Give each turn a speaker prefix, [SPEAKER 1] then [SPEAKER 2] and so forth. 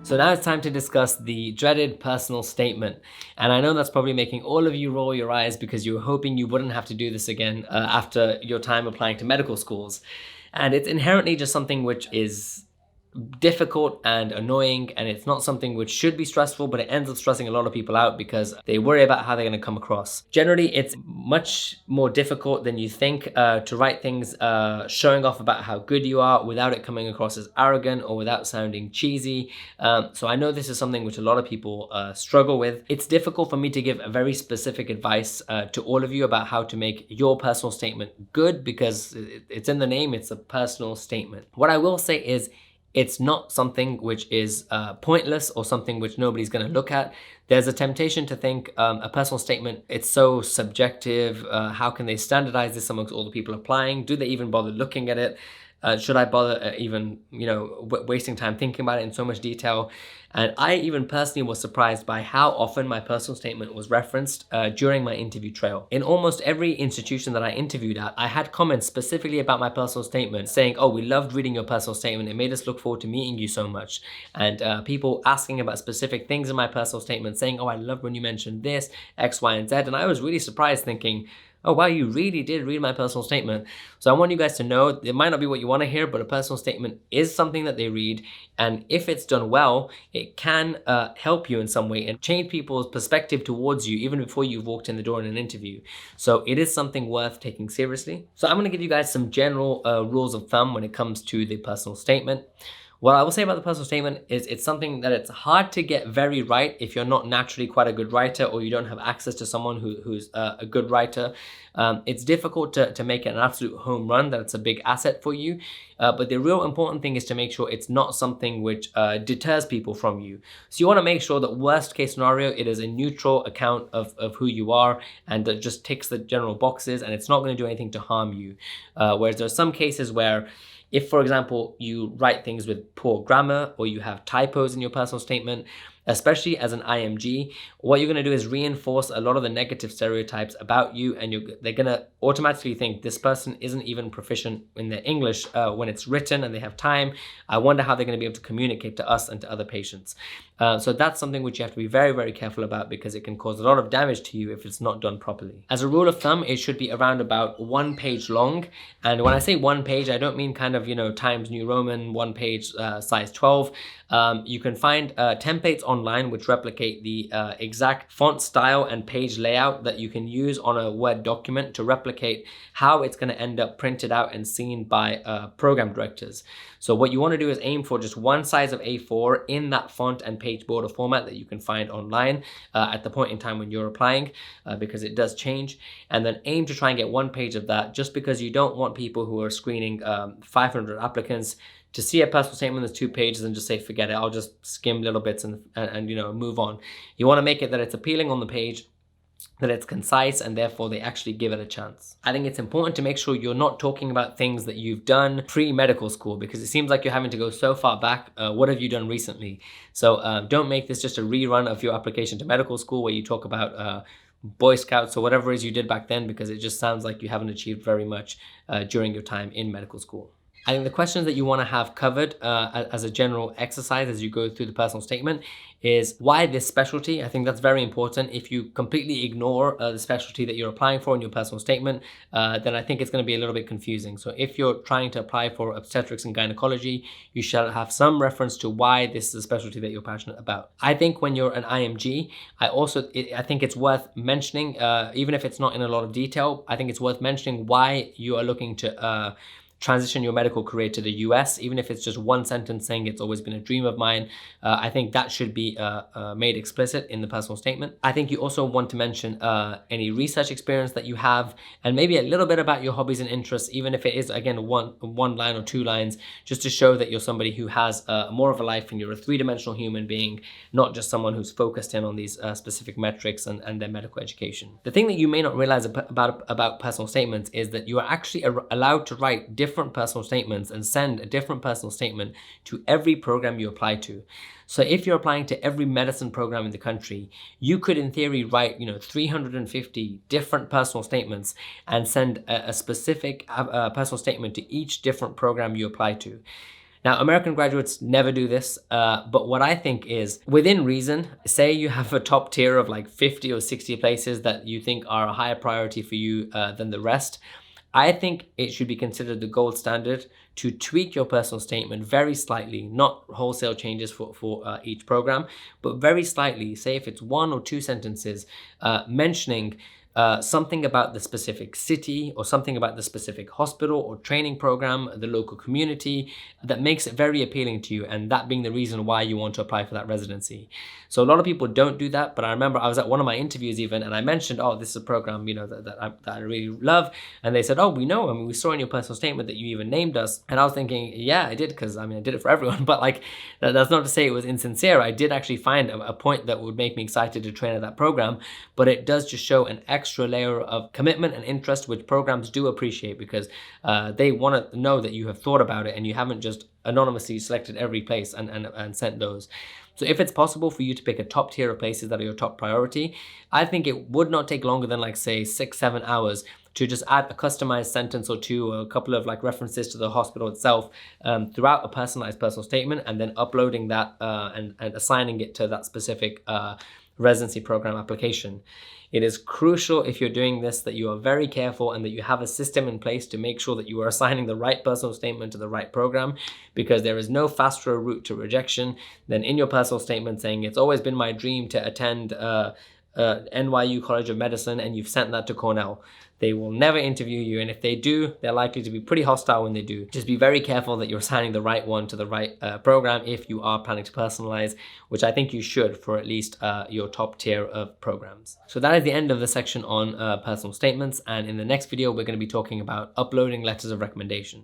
[SPEAKER 1] So now it's time to discuss the dreaded personal statement. And I know that's probably making all of you roll your eyes because you were hoping you wouldn't have to do this again after your time applying to medical schools. And it's inherently just something which is difficult and annoying, and it's not something which should be stressful, but it ends up stressing a lot of people out because they worry about how they're going to come across. Generally, it's much more difficult than you think to write things showing off about how good you are without it coming across as arrogant or without sounding cheesy. So I know this is something which a lot of people struggle with. It's difficult for me to give a very specific advice to all of you about how to make your personal statement good because it's in the name, it's a personal statement. What I will say is it's not something which is pointless or something which nobody's going to look at. There's a temptation to think a personal statement, it's so subjective. How can they standardize this amongst all the people applying? Do they even bother looking at it? Should I bother even, wasting time thinking about it in so much detail? And I even personally was surprised by how often my personal statement was referenced during my interview trail. In almost every institution that I interviewed at, I had comments specifically about my personal statement saying, oh, we loved reading your personal statement. It made us look forward to meeting you so much. And people asking about specific things in my personal statement saying, oh, I loved when you mentioned this, X, Y, and Z. And I was really surprised thinking, oh, wow, you really did read my personal statement. So I want you guys to know it might not be what you want to hear, but a personal statement is something that they read. And if it's done well, it can help you in some way and change people's perspective towards you even before you've walked in the door in an interview. So it is something worth taking seriously. So I'm going to give you guys some general rules of thumb when it comes to the personal statement. What I will say about the personal statement is it's something that it's hard to get very right if you're not naturally quite a good writer or you don't have access to someone who's a good writer. It's difficult to make it an absolute home run, that it's a big asset for you. But the real important thing is to make sure it's not something which deters people from you. So you want to make sure that worst case scenario, it is a neutral account of who you are and that just ticks the general boxes and it's not going to do anything to harm you. Whereas there are some cases where if, for example, you write things with poor grammar or you have typos in your personal statement, especially as an IMG, what you're going to do is reinforce a lot of the negative stereotypes about you, and they're going to automatically think this person isn't even proficient in their English when it's written and they have time. I wonder how they're going to be able to communicate to us and to other patients. So that's something which you have to be very, very careful about because it can cause a lot of damage to you if it's not done properly. As a rule of thumb, it should be around about 1 page long. And when I say 1 page, I don't mean kind of, Times New Roman, 1 page, size 12. You can find templates online which replicate the exact font style and page layout that you can use on a Word document to replicate how it's going to end up printed out and seen by program directors. So what you want to do is aim for just one size of A4 in that font and page border format that you can find online at the point in time when you're applying because it does change. And then aim to try and get 1 page of that just because you don't want people who are screening 500 applicants to see a personal statement that's 2 pages and just say, forget it, I'll just skim little bits and move on. You want to make it that it's appealing on the page, that it's concise, and therefore they actually give it a chance. I think it's important to make sure you're not talking about things that you've done pre-medical school because it seems like you're having to go so far back. What have you done recently? So don't make this just a rerun of your application to medical school where you talk about Boy Scouts or whatever it is you did back then, because it just sounds like you haven't achieved very much during your time in medical school. I think the questions that you want to have covered as a general exercise as you go through the personal statement is why this specialty? I think that's very important. If you completely ignore the specialty that you're applying for in your personal statement, then I think it's going to be a little bit confusing. So if you're trying to apply for obstetrics and gynecology, you shall have some reference to why this is a specialty that you're passionate about. I think when you're an IMG, I think it's worth mentioning, even if it's not in a lot of detail, I think it's worth mentioning why you are looking to transition your medical career to the US, even if it's just one sentence saying it's always been a dream of mine. I think that should be made explicit in the personal statement. I think you also want to mention any research experience that you have and maybe a little bit about your hobbies and interests, even if it is, again, one line or 2 lines, just to show that you're somebody who has more of a life and you're a 3-dimensional human being, not just someone who's focused in on these specific metrics and their medical education. The thing that you may not realize about personal statements is that you are actually allowed to write different personal statements and send a different personal statement to every program you apply to. So if you're applying to every medicine program in the country, you could in theory write 350 different personal statements and send a specific personal statement to each different program you apply to. Now, American graduates never do this, but what I think is, within reason, say you have a top tier of like 50 or 60 places that you think are a higher priority for you than the rest. I think it should be considered the gold standard to tweak your personal statement very slightly, not wholesale changes for each program, but very slightly. Say if it's 1 or 2 sentences mentioning something about the specific city or something about the specific hospital or training program, the local community, that makes it very appealing to you, and that being the reason why you want to apply for that residency. So a lot of people don't do that, but I remember I was at one of my interviews even, and I mentioned, oh, this is a program, you know, that I really love, and they said, oh, we know, I mean, we saw in your personal statement that you even named us, and I was thinking, yeah, I did, because I mean, I did it for everyone, but like, that's not to say it was insincere. I did actually find a point that would make me excited to train at that program, but it does just show an extra layer of commitment and interest, which programs do appreciate, because they want to know that you have thought about it and you haven't just anonymously selected every place and sent those. So if it's possible for you to pick a top tier of places that are your top priority, I think it would not take longer than like say 6-7 hours to just add a customized sentence or two, or a couple of like references to the hospital itself throughout a personalized personal statement, and then uploading that and assigning it to that specific residency program application. It is crucial, if you're doing this, that you are very careful and that you have a system in place to make sure that you are assigning the right personal statement to the right program, because there is no faster route to rejection than in your personal statement saying, it's always been my dream to attend NYU College of Medicine, and you've sent that to Cornell. They will never interview you, and if they do, they're likely to be pretty hostile when they do. Just be very careful that you're assigning the right one to the right program if you are planning to personalize, which I think you should for at least your top tier of programs. So that is the end of the section on personal statements, and in the next video, we're going to be talking about uploading letters of recommendation.